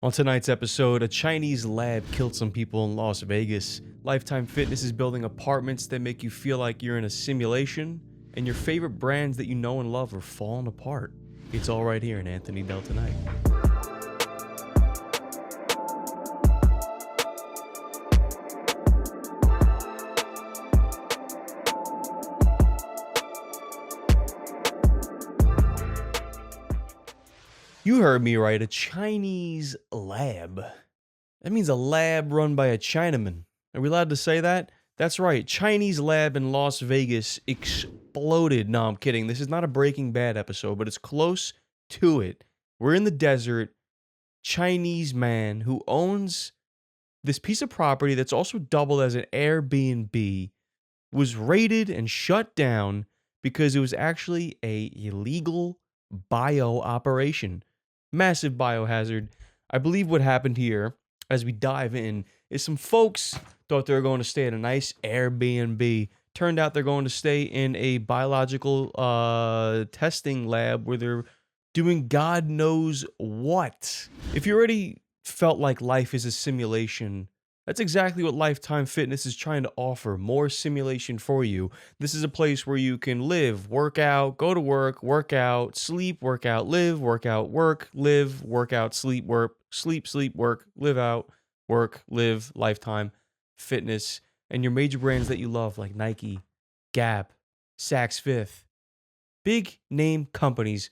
On tonight's episode, a Chinese lab killed some people in Las Vegas. Lifetime Fitness is building apartments that make you feel like you're in a simulation, and your favorite brands that you know and love are falling apart. It's all right here in Anthony Dell Tonight. You heard me right, a Chinese lab. That means a lab run by a Chinaman. Are we allowed to say that? That's right, Chinese lab in Las Vegas exploded. No, I'm kidding. This is not a Breaking Bad episode, but it's close to it. We're in the desert. Chinese man who owns this piece of property that's also doubled as an Airbnb was raided and shut down because it was actually a illegal bio operation. Massive biohazard. I believe what happened here, as we dive in, is some folks thought they were going to stay at a nice Airbnb. Turned out they're going to stay in a biological testing lab where they're doing God knows what. If you already felt like life is a simulation, that's exactly what Lifetime Fitness is trying to offer. More simulation for you. This is a place where you can live, work out, go to work out, sleep, work out, live, work out, work, live, work out, sleep, work, sleep, work, live out, work, live, Lifetime Fitness, and your major brands that you love like Nike, Gap, Saks Fifth. Big name companies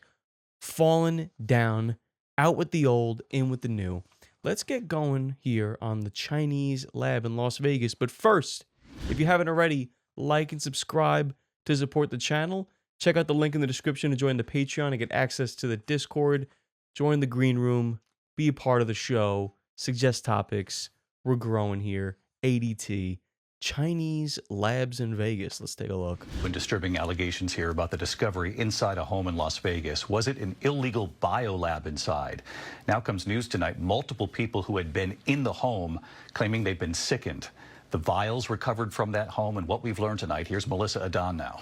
fallen down, out with the old, in with the new. Let's get going here on the Chinese lab in Las Vegas. But first, if you haven't already, like and subscribe to support the channel. Check out the link in the description to join the Patreon and get access to the Discord. Join the green room. Be a part of the show. Suggest topics. We're growing here. ADT. Chinese labs in Vegas. Let's take a look. When disturbing allegations here about the discovery inside a home in Las Vegas. Was it an illegal biolab inside? Now comes news tonight. Multiple people who had been in the home claiming they'd been sickened. The vials recovered from that home, and what we've learned tonight. Here's Melissa Adon now.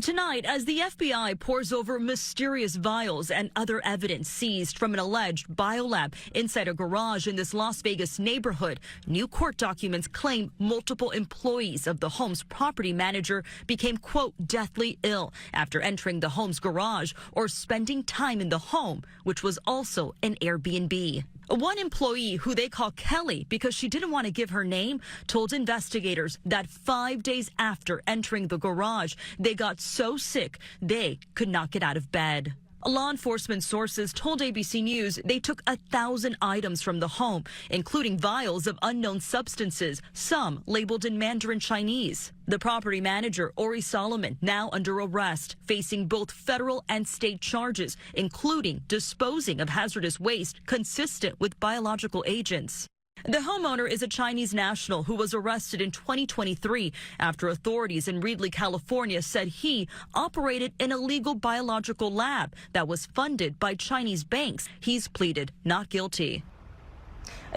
Tonight, as the FBI pores over mysterious vials and other evidence seized from an alleged biolab inside a garage in this Las Vegas neighborhood, new court documents claim multiple employees of the home's property manager became, quote, deathly ill after entering the home's garage or spending time in the home, which was also an Airbnb. One employee, who they call Kelly because she didn't want to give her name, told investigators that 5 days after entering the garage, they got so sick they could not get out of bed. Law enforcement sources told ABC News they took 1,000 items from the home, including vials of unknown substances, some labeled in Mandarin Chinese. The property manager, Ori Solomon, now under arrest, facing both federal and state charges, including disposing of hazardous waste consistent with biological agents. The homeowner is a Chinese national who was arrested in 2023 after authorities in Reedley, California said he operated an illegal biological lab that was funded by Chinese banks. He's pleaded not guilty.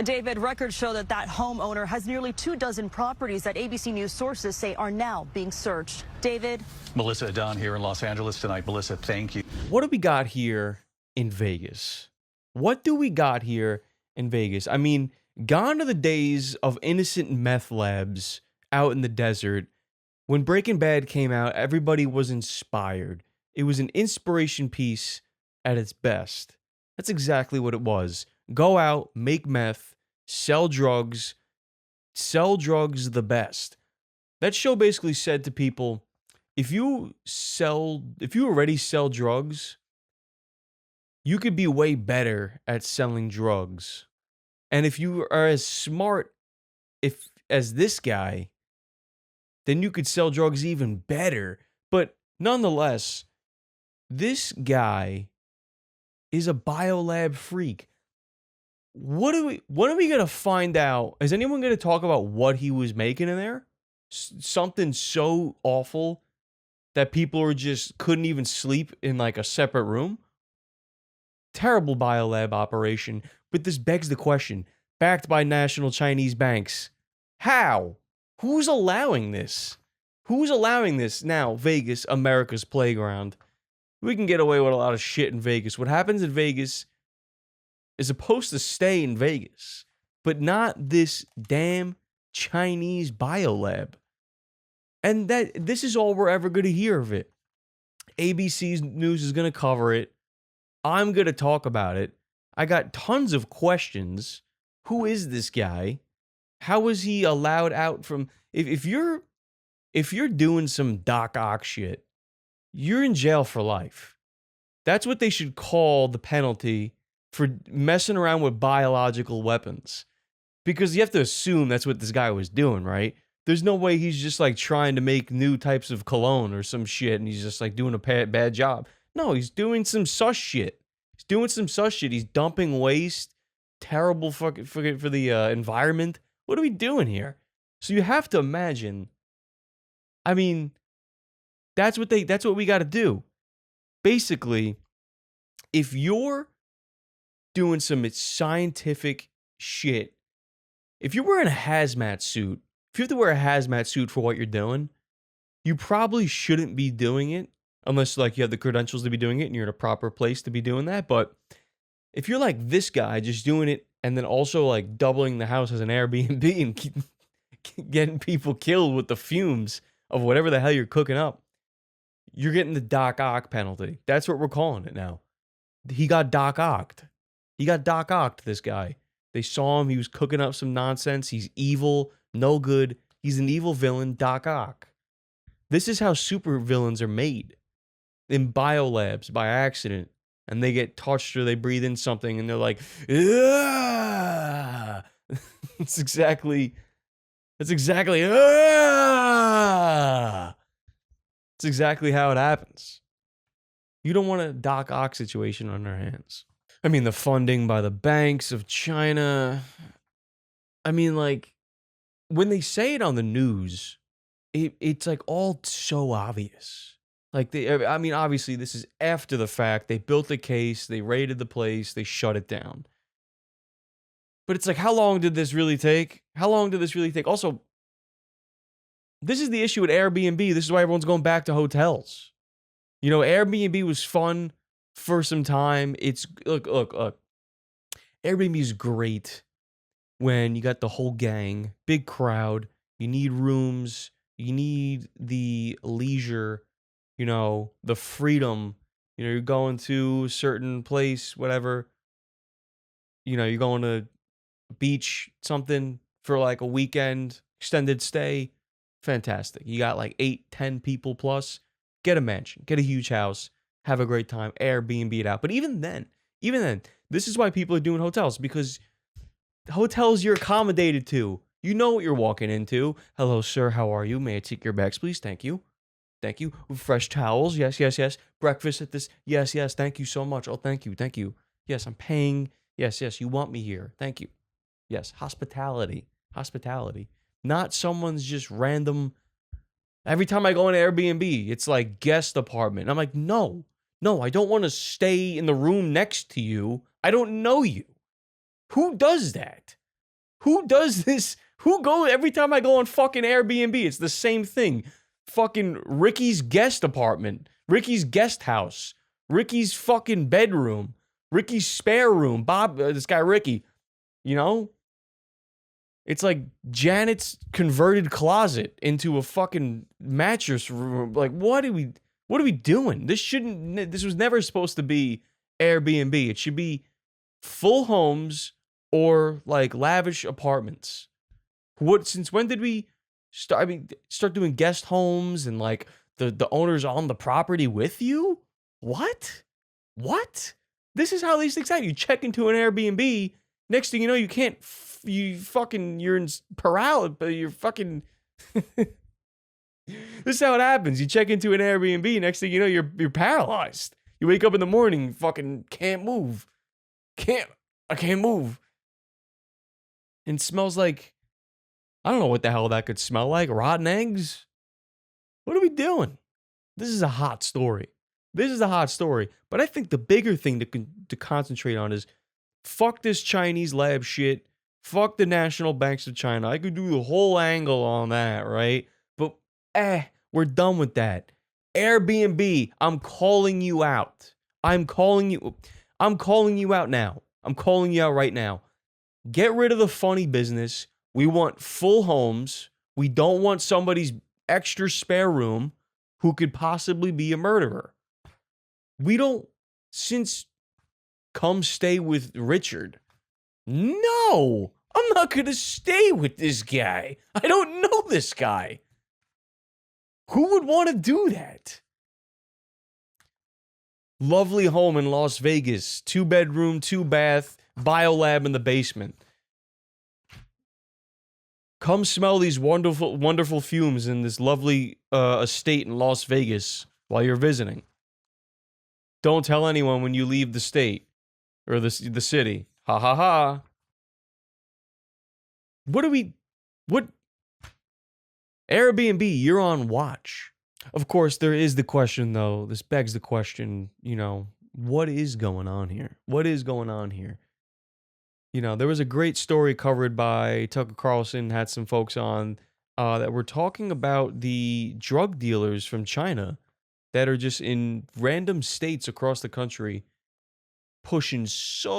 David, records show that homeowner has nearly 24 properties that ABC News sources say are now being searched. David? Melissa Adon here in Los Angeles tonight. Melissa, thank you. What do we got here in Vegas? What do we got here in Vegas? I mean, gone are the days of innocent meth labs out in the desert. When Breaking Bad came out, everybody was inspired. It was an inspiration piece at its best. That's exactly what it was. Go out, make meth, sell drugs the best. That show basically said to people, if you already sell drugs, you could be way better at selling drugs. And if you are as smart as this guy, then you could sell drugs even better. But nonetheless, this guy is a biolab freak. What are we going to find out? Is anyone going to talk about what he was making in there? Something so awful that people couldn't even sleep in like a separate room? Terrible biolab operation. But this begs the question, backed by national Chinese banks. How? Who's allowing this? Who's allowing this? Now, Vegas, America's playground. We can get away with a lot of shit in Vegas. What happens in Vegas is supposed to stay in Vegas, but not this damn Chinese biolab. And this is all we're ever going to hear of it. ABC's News is going to cover it. I'm going to talk about it. I got tons of questions. Who is this guy? How was he allowed out from... If you're doing some Doc Ock shit, you're in jail for life. That's what they should call the penalty for messing around with biological weapons. Because you have to assume that's what this guy was doing, right? There's no way he's just like trying to make new types of cologne or some shit and he's just like doing a bad job. No, he's doing some sus shit. He's doing some sus shit. He's dumping waste. Terrible fucking for the environment. What are we doing here? So you have to imagine. I mean, that's what we got to do. Basically, if you're doing some scientific shit, if you're wearing a hazmat suit, if you have to wear a hazmat suit for what you're doing, you probably shouldn't be doing it unless like you have the credentials to be doing it and you're in a proper place to be doing that. But if you're like this guy just doing it and then also like doubling the house as an Airbnb and keep getting people killed with the fumes of whatever the hell you're cooking up, you're getting the Doc Ock penalty. That's what we're calling it now. He got Doc Ocked. He got Doc Ocked, this guy. They saw him. He was cooking up some nonsense. He's evil, no good. He's an evil villain, Doc Ock. This is how super villains are made. In biolabs, by accident. And they get touched or they breathe in something and they're like, ah! It's exactly, ah! It's exactly how it happens. You don't want a Doc Ock situation on their hands. I mean, the funding by the banks of China. I mean, like, when they say it on the news, it's like all so obvious. Like, I mean, obviously, this is after the fact. They built the case, they raided the place, they shut it down. But it's like, how long did this really take? How long did this really take? Also, this is the issue with Airbnb. This is why everyone's going back to hotels. You know, Airbnb was fun for some time. It's, look. Airbnb is great when you got the whole gang, big crowd. You need rooms. You need the leisure, you know, the freedom. You know, you're going to a certain place, whatever. You know, you're going to beach, something for like a weekend, extended stay. Fantastic. You got like 8, 10 people plus. Get a mansion, get a huge house, have a great time, Airbnb it out. But even then, this is why people are doing hotels, because hotels you're accommodated to. You know what you're walking into. Hello, sir. How are you? May I take your bags, please? Thank you. Thank you. Fresh towels. Yes, yes, yes. Breakfast at this. Yes, yes. Thank you so much. Oh, thank you. Thank you. Yes, I'm paying. Yes, yes. You want me here. Thank you. Yes. Hospitality. Hospitality. Not someone's just random. Every time I go on Airbnb, it's like guest apartment. I'm like, no, I don't want to stay in the room next to you. I don't know you. Who does that? Who does this? Every time I go on fucking Airbnb, it's the same thing. Fucking Ricky's guest apartment, Ricky's guest house, Ricky's fucking bedroom, Ricky's spare room, this guy Ricky, you know? It's like Janet's converted closet into a fucking mattress room. Like, what are we doing? This was never supposed to be Airbnb. It should be full homes or like lavish apartments. Since when did we start doing guest homes and like the owners on the property with you? What? This is how these things happen. You check into an Airbnb, next thing you know, you can't you're in paralysis, but you're fucking this is how it happens. You check into an Airbnb, next thing you know, you're paralyzed. You wake up in the morning, fucking can't move. I can't move. And it smells like, I don't know what the hell that could smell like. Rotten eggs? What are we doing? This is a hot story. But I think the bigger thing to concentrate on is fuck this Chinese lab shit. Fuck the national banks of China. I could do the whole angle on that, right? But we're done with that. Airbnb, I'm calling you out. I'm calling you out now. I'm calling you out right now. Get rid of the funny business. We want full homes. We don't want somebody's extra spare room who could possibly be a murderer. We don't, since come stay with Richard. No, I'm not going to stay with this guy. I don't know this guy. Who would want to do that? Lovely home in Las Vegas. 2-bedroom, 2-bath, biolab in the basement. Come smell these wonderful, wonderful fumes in this lovely estate in Las Vegas while you're visiting. Don't tell anyone when you leave the state or the city. Ha ha ha. What? Airbnb, you're on watch. Of course, there is the question, though. This begs the question, what is going on here? What is going on here? There was a great story covered by Tucker Carlson, had some folks on that were talking about the drug dealers from China that are just in random states across the country pushing so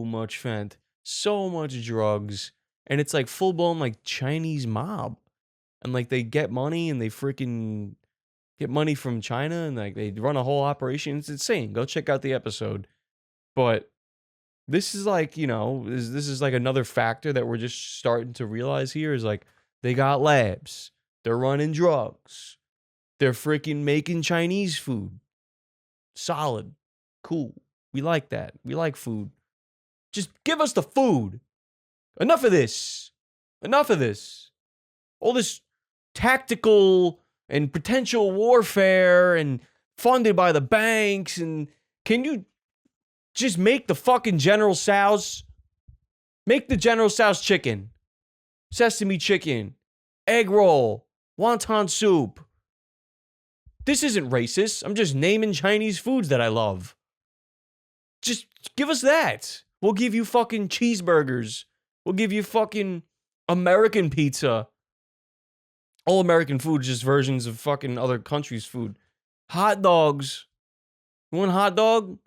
much fent, so much drugs, and it's like full-blown like Chinese mob. And like they get money and they freaking get money from China and like they run a whole operation. It's insane. Go check out the episode. But this is like, this is like another factor that we're just starting to realize here is like they got labs. They're running drugs. They're freaking making Chinese food. Solid. Cool. We like that. We like food. Just give us the food. Enough of this. Enough of this. All this tactical and potential warfare and funded by the banks. And can you just make the fucking General Tso's? Make the General Tso's chicken. Sesame chicken. Egg roll. Wonton soup. This isn't racist. I'm just naming Chinese foods that I love. Just give us that. We'll give you fucking cheeseburgers. We'll give you fucking American pizza. All American food, just versions of fucking other countries' food. Hot dogs. You want a hot dog?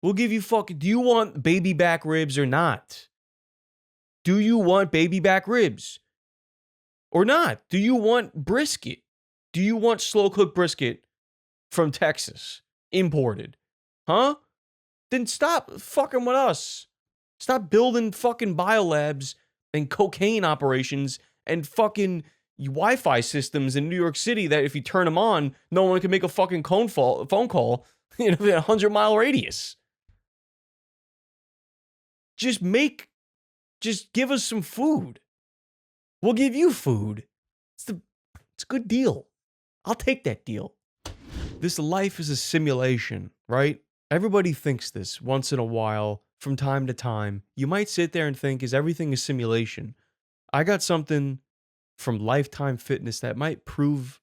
We'll give you fucking... Do you want baby back ribs or not? Do you want baby back ribs? Or not? Do you want brisket? Do you want slow-cooked brisket from Texas? Imported. Huh? Then stop fucking with us. Stop building fucking biolabs and cocaine operations and fucking Wi-Fi systems in New York City that if you turn them on, no one can make a fucking phone call in a 100-mile radius. Just give us some food. We'll give you food. It's a good deal. I'll take that deal. This life is a simulation, right? Everybody thinks this once in a while, from time to time. You might sit there and think, is everything a simulation? I got something from Lifetime Fitness that might prove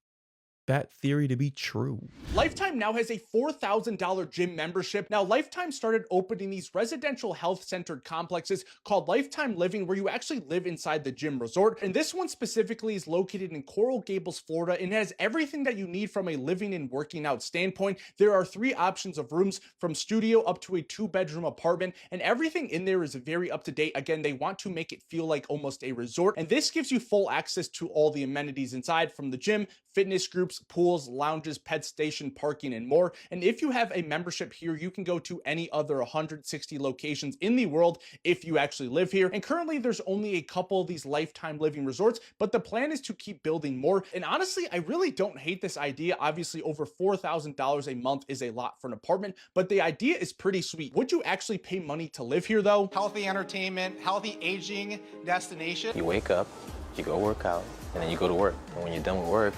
that theory to be true. Lifetime now has a $4,000 gym membership. Now, Lifetime started opening these residential health-centered complexes called Lifetime Living, where you actually live inside the gym resort. And this one specifically is located in Coral Gables, Florida, and has everything that you need from a living and working out standpoint. There are 3 options of rooms, from studio up to a 2-bedroom apartment, and everything in there is very up to date. Again, they want to make it feel like almost a resort, and this gives you full access to all the amenities inside, from the gym, fitness groups, pools, lounges, pet station, parking, and more. And if you have a membership here, you can go to any other 160 locations in the world if you actually live here. And currently there's only a couple of these Lifetime Living resorts, but the plan is to keep building more. And honestly, I really don't hate this idea. Obviously, over $4,000 a month is a lot for an apartment, but the idea is pretty sweet. Would you actually pay money to live here though? Healthy entertainment, healthy aging destination. You wake up, you go work out, and then you go to work. And when you're done with work,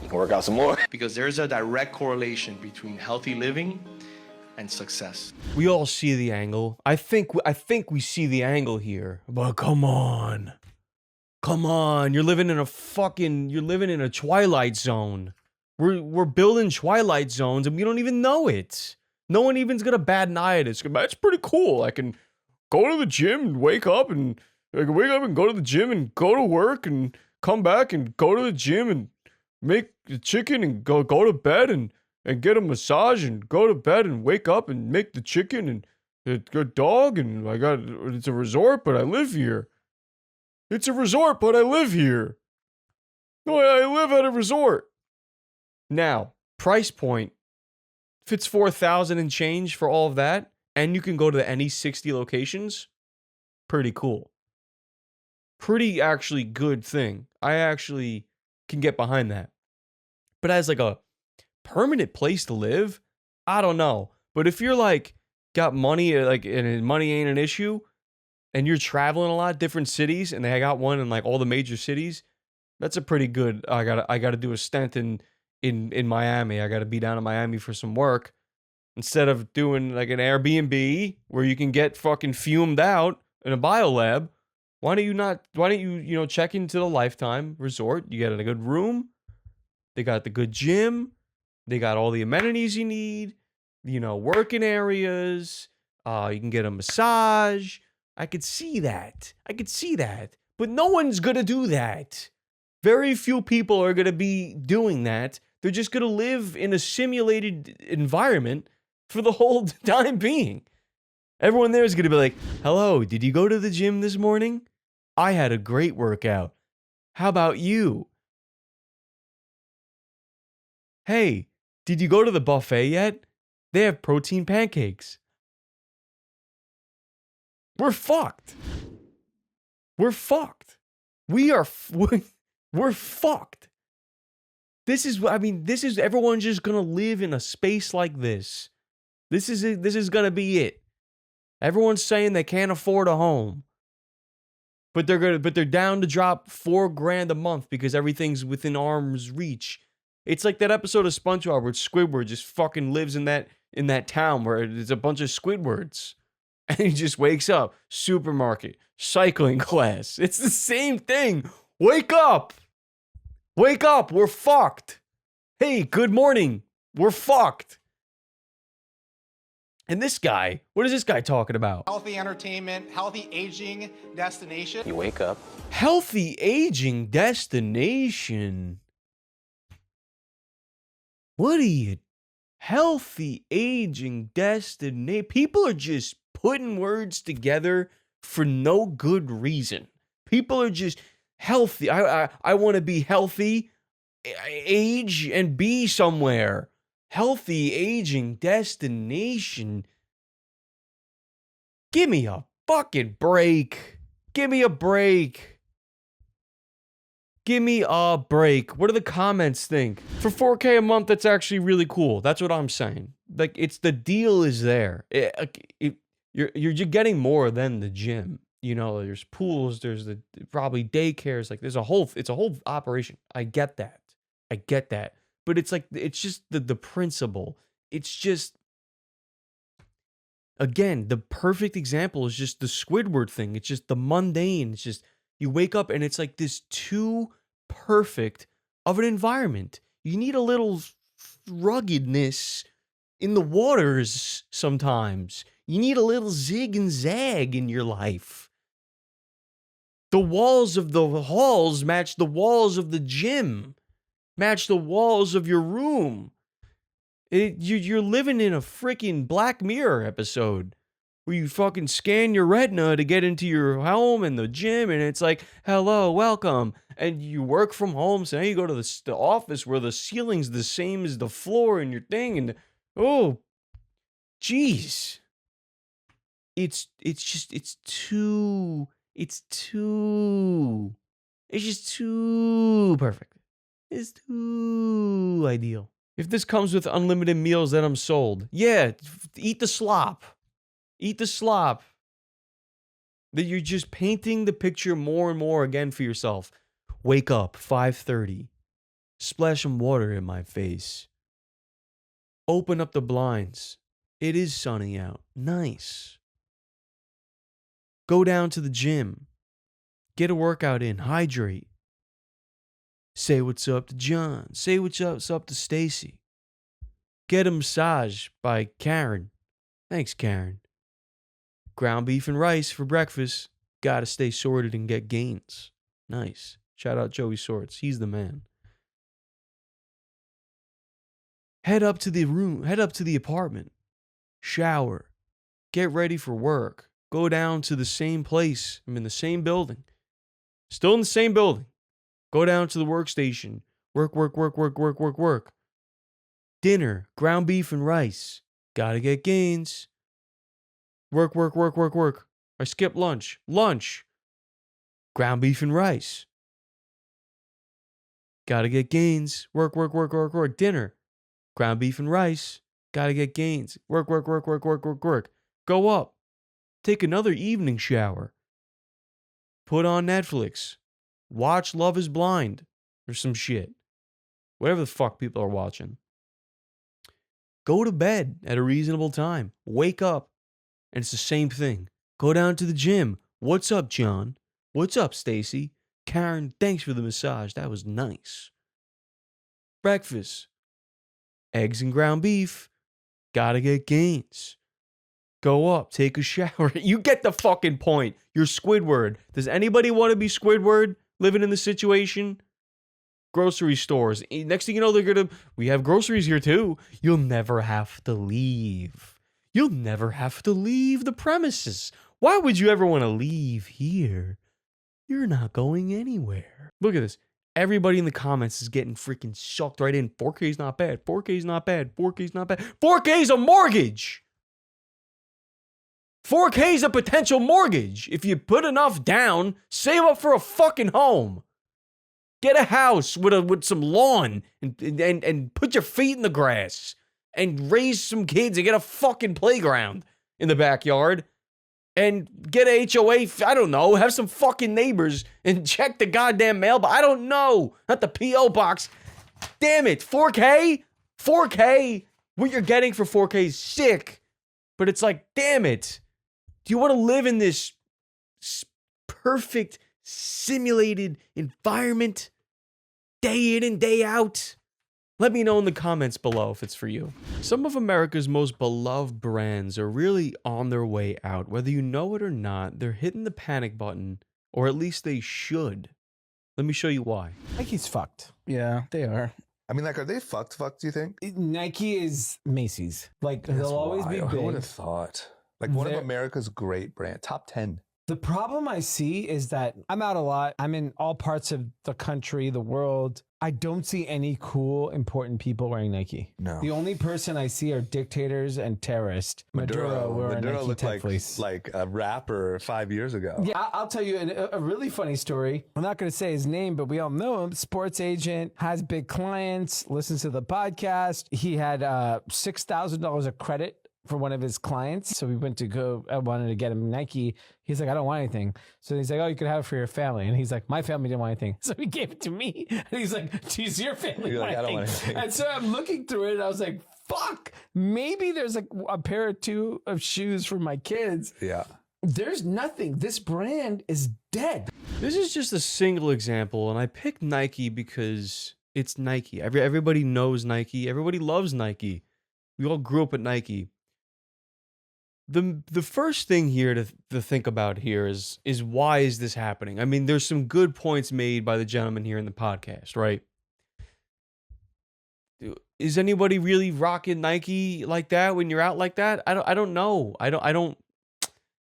you can work out some more. Because there's a direct correlation between healthy living and success. We all see the angle. I think we see the angle here. But come on. Come on. You're living in a Twilight Zone. We're building Twilight Zones and we don't even know it. No one even's got a bad eye at it. It's pretty cool. I can go to the gym and wake up and go to the gym and go to work and come back and go to the gym and make the chicken and go to bed and get a massage and go to bed and wake up and make the chicken and It's a good dog, and it's a resort, but I live here. It's a resort, but I live here. No, I live at a resort. Now, price point. If it's 4,000 and change for all of that, and you can go to any 60 locations, pretty cool. Pretty actually good thing. I actually can get behind that. But as like a permanent place to live, I don't know. But if you're like got money, like and money ain't an issue, and you're traveling a lot, different cities, and they got one in like all the major cities, that's a pretty good. I gotta do a stint in Miami. I gotta be down in Miami for some work. Instead of doing like an Airbnb where you can get fucking fumed out in a biolab, why don't you check into the Lifetime Resort? You get a good room. They got the good gym. They got all the amenities you need. Working areas. You can get a massage. I could see that. But no one's going to do that. Very few people are going to be doing that. They're just going to live in a simulated environment for the whole time being. Everyone there is going to be like, hello, did you go to the gym this morning? I had a great workout. How about you? Hey, did you go to the buffet yet? They have protein pancakes. We're fucked. We're fucked. We're fucked. This is everyone just going to live in a space like this. This is going to be it. Everyone's saying they can't afford a home. But they're down to drop $4,000 a month because everything's within arm's reach. It's like that episode of SpongeBob where Squidward just fucking lives in that town where there's a bunch of Squidwards. And he just wakes up, supermarket, cycling class. It's the same thing. Wake up. Wake up. We're fucked. Hey, good morning. We're fucked. And this guy, what is this guy talking about? Healthy entertainment, healthy aging destination. You wake up. Healthy aging destination. What are you? Healthy aging destination. People are just putting words together for no good reason. People are just healthy. I want to be healthy, age, and be somewhere. Healthy aging destination. Give me a fucking break. Give me a break. Give me a break. What do the comments think? For $4K a month, that's actually really cool. That's what I'm saying. Like, it's the deal is there. You're getting more than the gym. There's pools. There's probably daycares. Like, it's a whole operation. I get that. But it's like, it's just the principle. It's just, again, the perfect example is just the Squidward thing. It's just the mundane. It's just, you wake up and it's like this too perfect of an environment. You need a little ruggedness in the waters sometimes. You need a little zig and zag in your life. The walls of the halls match the walls of the gym. Match the walls of your room. You're living in a freaking Black Mirror episode where you fucking scan your retina to get into your home and the gym, and it's like, hello, welcome. And you work from home, so now you go to the office where the ceiling's the same as the floor in your thing, and oh, jeez. It's just too perfect. It's too ideal. If this comes with unlimited meals, then I'm sold. Yeah, eat the slop. Eat the slop. That you're just painting the picture more and more again for yourself. Wake up, 5:30. Splash some water in my face. Open up the blinds. It is sunny out. Nice. Go down to the gym. Get a workout in. Hydrate. Say what's up to John. Say what's up to Stacy. Get a massage by Karen. Thanks, Karen. Ground beef and rice for breakfast. Gotta stay sorted and get gains. Nice. Shout out Joey Sorts. He's the man. Head up to the room. Head up to the apartment. Shower. Get ready for work. Go down to the same place. I'm in the same building. Still in the same building. Go down to the workstation. Work, work, work, work, work, work, work. Dinner, ground beef and rice. Gotta get gains. Work, work, work, work, work. I skipped lunch. Lunch. Ground beef and rice. Gotta get gains. Work, work, work, work, work. Dinner. Ground beef and rice. Gotta get gains. Work, work, work, work, work, work, work. Go up. Take another evening shower. Put on Netflix. Watch Love is Blind or some shit. Whatever the fuck people are watching. Go to bed at a reasonable time. Wake up. And it's the same thing. Go down to the gym. What's up, John? What's up, Stacy? Karen, thanks for the massage. That was nice. Breakfast. Eggs and ground beef. Gotta get gains. Go up. Take a shower. You get the fucking point. You're Squidward. Does anybody want to be Squidward living in the situation? Grocery stores. Next thing you know, we have groceries here too. You'll never have to leave. You'll never have to leave the premises. Why would you ever want to leave here? You're not going anywhere. Look at this. Everybody in the comments is getting freaking sucked right in. 4K's not bad. 4K's not bad. 4K's not bad. 4K's a mortgage. 4K's a potential mortgage. If you put enough down, save up for a fucking home. Get a house with some lawn and put your feet in the grass and raise some kids and get a fucking playground in the backyard and get a HOA. I don't know. Have some fucking neighbors and check the goddamn mailbox. I don't know. Not the P.O. box. Damn it. 4K? 4K? What you're getting for 4K is sick. But it's like, damn it. Do you want to live in this perfect simulated environment day in and day out? Let me know in the comments below if it's for you. Some of America's most beloved brands are really on their way out. Whether you know it or not, they're hitting the panic button, or at least they should. Let me show you why. Nike's fucked. Yeah. They are. I mean, like, are they fucked, do you think? Nike is Macy's. Like, they'll always be wild. big. Who would have thought? Like, one of America's great brand, top 10. The problem I see is that I'm out a lot. I'm in all parts of the country, the world. I don't see any cool, important people wearing Nike. No. The only person I see are dictators and terrorists. Maduro wore a Nike looked tech fleece. like a rapper 5 years ago. Yeah, I'll tell you a really funny story. I'm not going to say his name, but we all know him. Sports agent, has big clients, listens to the podcast. He had $6,000 of credit for one of his clients. So we went to go, I wanted to get him Nike. He's like, I don't want anything. So he's like, oh, you could have it for your family. And he's like, my family didn't want anything. So he gave it to me. And he's like, does your family want I don't want anything? anything. And so I'm looking through it and I was like, fuck, maybe there's like a pair or two of shoes for my kids. Yeah. There's nothing. This brand is dead. This is just a single example, and I picked Nike because it's Nike. Everybody knows Nike. Everybody loves Nike. We all grew up at Nike. The first thing here to think about here is why is this happening? I mean, there's some good points made by the gentleman here in the podcast, right? Is anybody really rocking Nike like that when you're out like that? I don't know. I don't.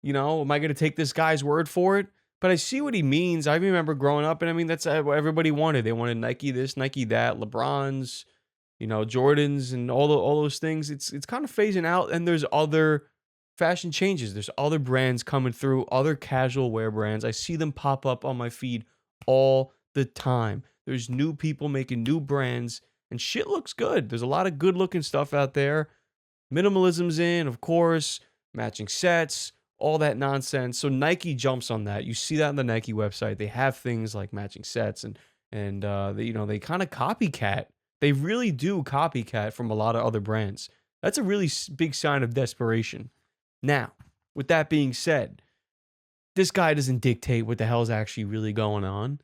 You know, am I going to take this guy's word for it? But I see what he means. I remember growing up, and I mean that's what everybody wanted. They wanted Nike this, Nike that, LeBrons, you know, Jordans, and all those things. It's kind of phasing out, and there's other fashion changes. There's other brands coming through, other casual wear brands. I see them pop up on my feed all the time. There's new people making new brands, and shit looks good. There's a lot of good looking stuff out there. Minimalism's in, of course, matching sets, all that nonsense. So Nike jumps on that. You see that on the Nike website. They have things like matching sets, and they kind of copycat. They really do copycat from a lot of other brands. That's a really big sign of desperation. Now, with that being said, this guy doesn't dictate what the hell's actually really going on.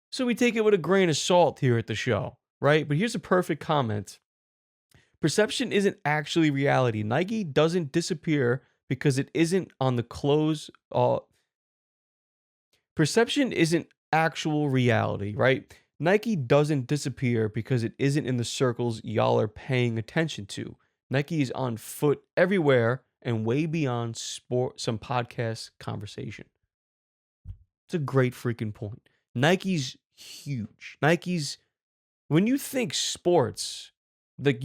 So we take it with a grain of salt here at the show, right? But here's a perfect comment. Perception isn't actually reality. Nike doesn't disappear because it isn't on the clothes. Perception isn't actual reality, right? Nike doesn't disappear because it isn't in the circles y'all are paying attention to. Nike is on foot everywhere, and way beyond some podcast conversation. It's a great freaking point. Nike's huge. When you think sports, like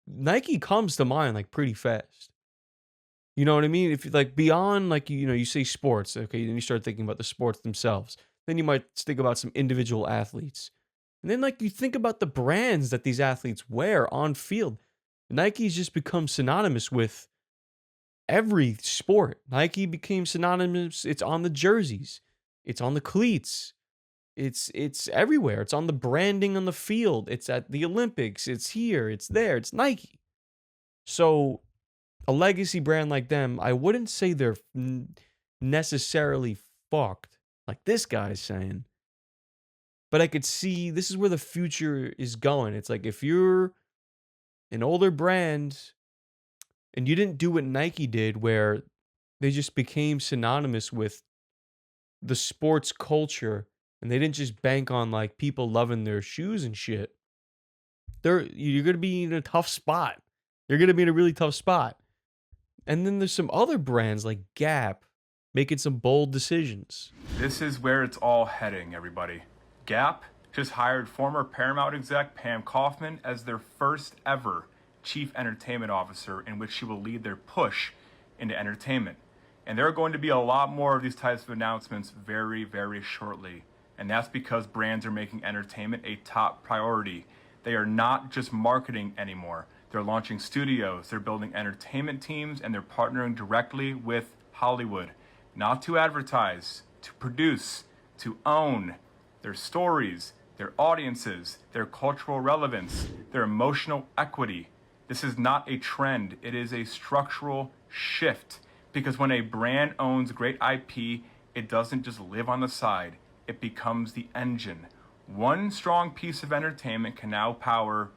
Nike comes to mind like pretty fast. You know what I mean? If like beyond like you say sports, okay, then you start thinking about the sports themselves. Then you might think about some individual athletes. And then like you think about the brands that these athletes wear on field. Nike's just become synonymous with every sport. Nike became synonymous. It's on the jerseys. It's on the cleats. It's everywhere. It's on the branding on the field. It's at the Olympics. It's here. It's there. It's Nike. So a legacy brand like them, I wouldn't say they're necessarily fucked, like this guy's saying. But I could see this is where the future is going. It's like if you're an older brand and you didn't do what Nike did, where they just became synonymous with the sports culture and they didn't just bank on like people loving their shoes and shit, you're going to be in a tough spot. You're going to be in a really tough spot. And then there's some other brands like Gap making some bold decisions. This is where it's all heading, everybody. Gap just hired former Paramount exec Pam Kaufman as their first ever chief entertainment officer, in which she will lead their push into entertainment. And there are going to be a lot more of these types of announcements very, very shortly. And that's because brands are making entertainment a top priority. They are not just marketing anymore. They're launching studios, they're building entertainment teams, and they're partnering directly with Hollywood. Not to advertise, to produce, to own their stories, their audiences, their cultural relevance, their emotional equity. This is not a trend, it is a structural shift. Because when a brand owns great IP, it doesn't just live on the side, it becomes the engine. One strong piece of entertainment can now power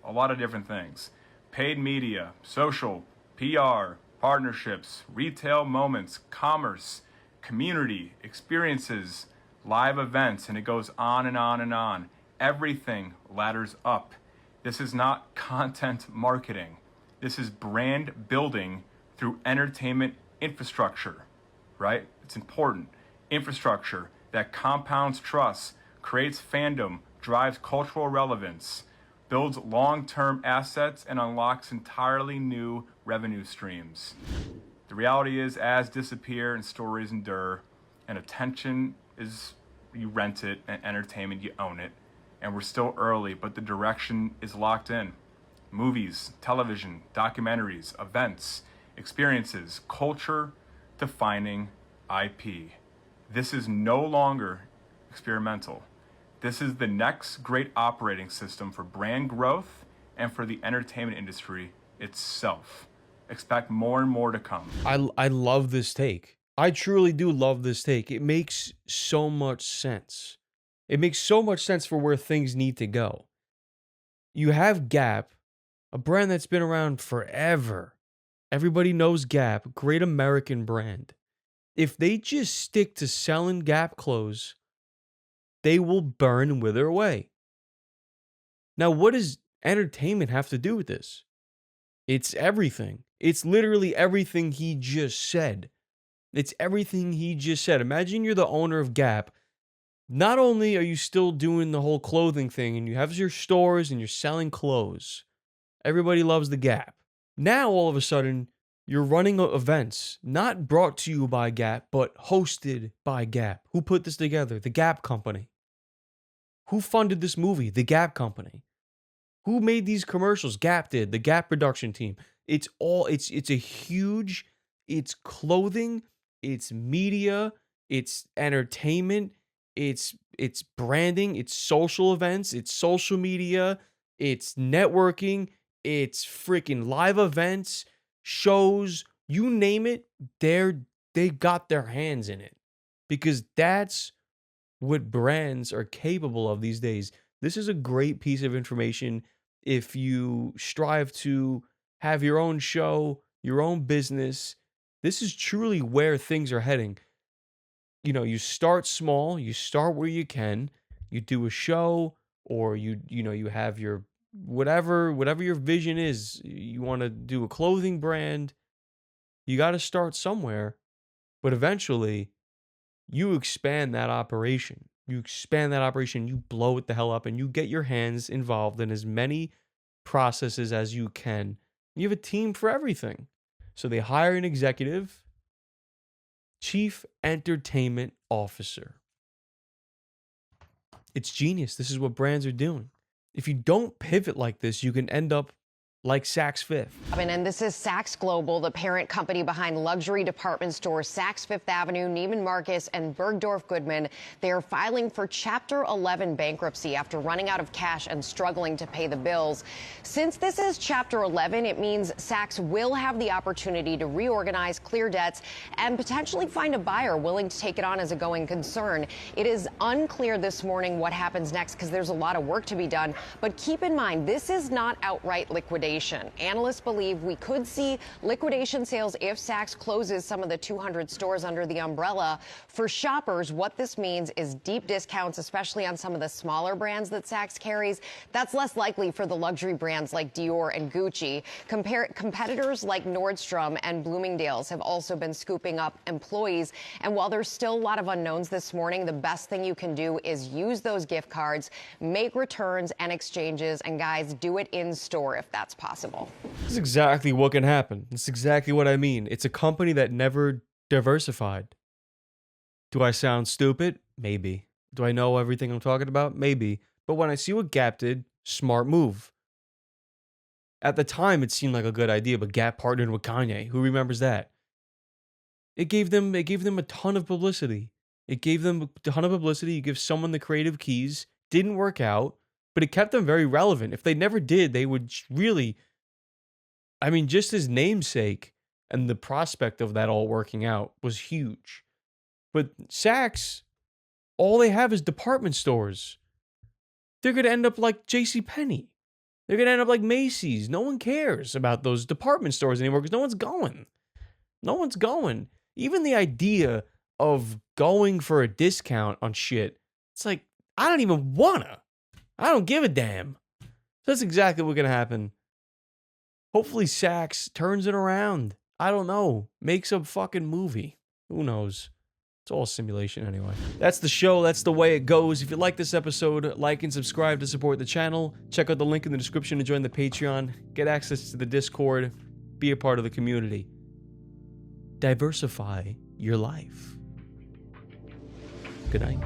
a lot of different things. Paid media, social, PR, partnerships, retail moments, commerce, community, experiences, live events, and it goes on and on and on. Everything ladders up. This is not content marketing. This is brand building through entertainment infrastructure, right? It's important. Infrastructure that compounds trust, creates fandom, drives cultural relevance, builds long-term assets, and unlocks entirely new revenue streams. The reality is, ads disappear and stories endure, and attention is, you rent it, and entertainment, you own it. And we're still early, but the direction is locked in. Movies, television, documentaries, events, experiences, culture-defining IP. This is no longer experimental. This is the next great operating system for brand growth and for the entertainment industry itself. Expect more and more to come. I love this take. I truly do love this take. It makes so much sense. It makes so much sense for where things need to go. You have Gap, a brand that's been around forever. Everybody knows Gap, great American brand. If they just stick to selling Gap clothes, they will burn and wither away. Now, what does entertainment have to do with this? It's everything. It's literally everything he just said. It's everything he just said. Imagine you're the owner of Gap. Not only are you still doing the whole clothing thing and you have your stores and you're selling clothes, everybody loves the Gap. Now, all of a sudden, you're running events, not brought to you by Gap, but hosted by Gap. Who put this together? The Gap Company. Who funded this movie? The Gap Company. Who made these commercials? Gap did. The Gap production team. It's a huge, it's clothing, it's media, it's entertainment, it's branding, it's social events, it's social media, it's networking, it's freaking live events, shows, you name it, they got their hands in it. Because that's what brands are capable of these days. This is a great piece of information if you strive to have your own show, your own business. This is truly where things are heading. You know, you start small, you start where you can, you do a show, or you have your whatever your vision is. You want to do a clothing brand, You got to start somewhere, but eventually you expand that operation. You blow it the hell up, and you get your hands involved in as many processes as you can. You have a team for everything. So they hire an executive, chief entertainment officer. It's genius. This is what brands are doing. If you don't pivot like this, you can end up like Saks Fifth. And this is Saks Global, the parent company behind luxury department stores Saks Fifth Avenue, Neiman Marcus, and Bergdorf Goodman. They are filing for Chapter 11 bankruptcy after running out of cash and struggling to pay the bills. Since this is Chapter 11, it means Saks will have the opportunity to reorganize, clear debts, and potentially find a buyer willing to take it on as a going concern. It is unclear this morning what happens next because there's a lot of work to be done. But keep in mind, this is not outright liquidation. Analysts believe we could see liquidation sales if Saks closes some of the 200 stores under the umbrella. For shoppers, what this means is deep discounts, especially on some of the smaller brands that Saks carries. That's less likely for the luxury brands like Dior and Gucci. Competitors like Nordstrom and Bloomingdale's have also been scooping up employees. And while there's still a lot of unknowns this morning, the best thing you can do is use those gift cards, make returns and exchanges, and guys, do it in store if that's possible. This is exactly what can happen. It's exactly what I mean. It's a company that never diversified. Do I sound stupid? Maybe. Do I know everything I'm talking about? Maybe. But when I see what Gap did, smart move. At the time, it seemed like a good idea, but Gap partnered with Kanye. Who remembers that? It gave them a ton of publicity. You give someone the creative keys. Didn't work out, but it kept them very relevant. If they never did, they would really, I mean, just his namesake and the prospect of that all working out was huge. But Saks, all they have is department stores. They're going to end up like JCPenney. They're going to end up like Macy's. No one cares about those department stores anymore because no one's going. No one's going. Even the idea of going for a discount on shit, it's like, I don't even wanna. I don't give a damn. So that's exactly what's going to happen. Hopefully Saks turns it around. I don't know. Makes a fucking movie. Who knows? It's all simulation anyway. That's the show. That's the way it goes. If you like this episode, like and subscribe to support the channel. Check out the link in the description to join the Patreon. Get access to the Discord. Be a part of the community. Diversify your life. Good night.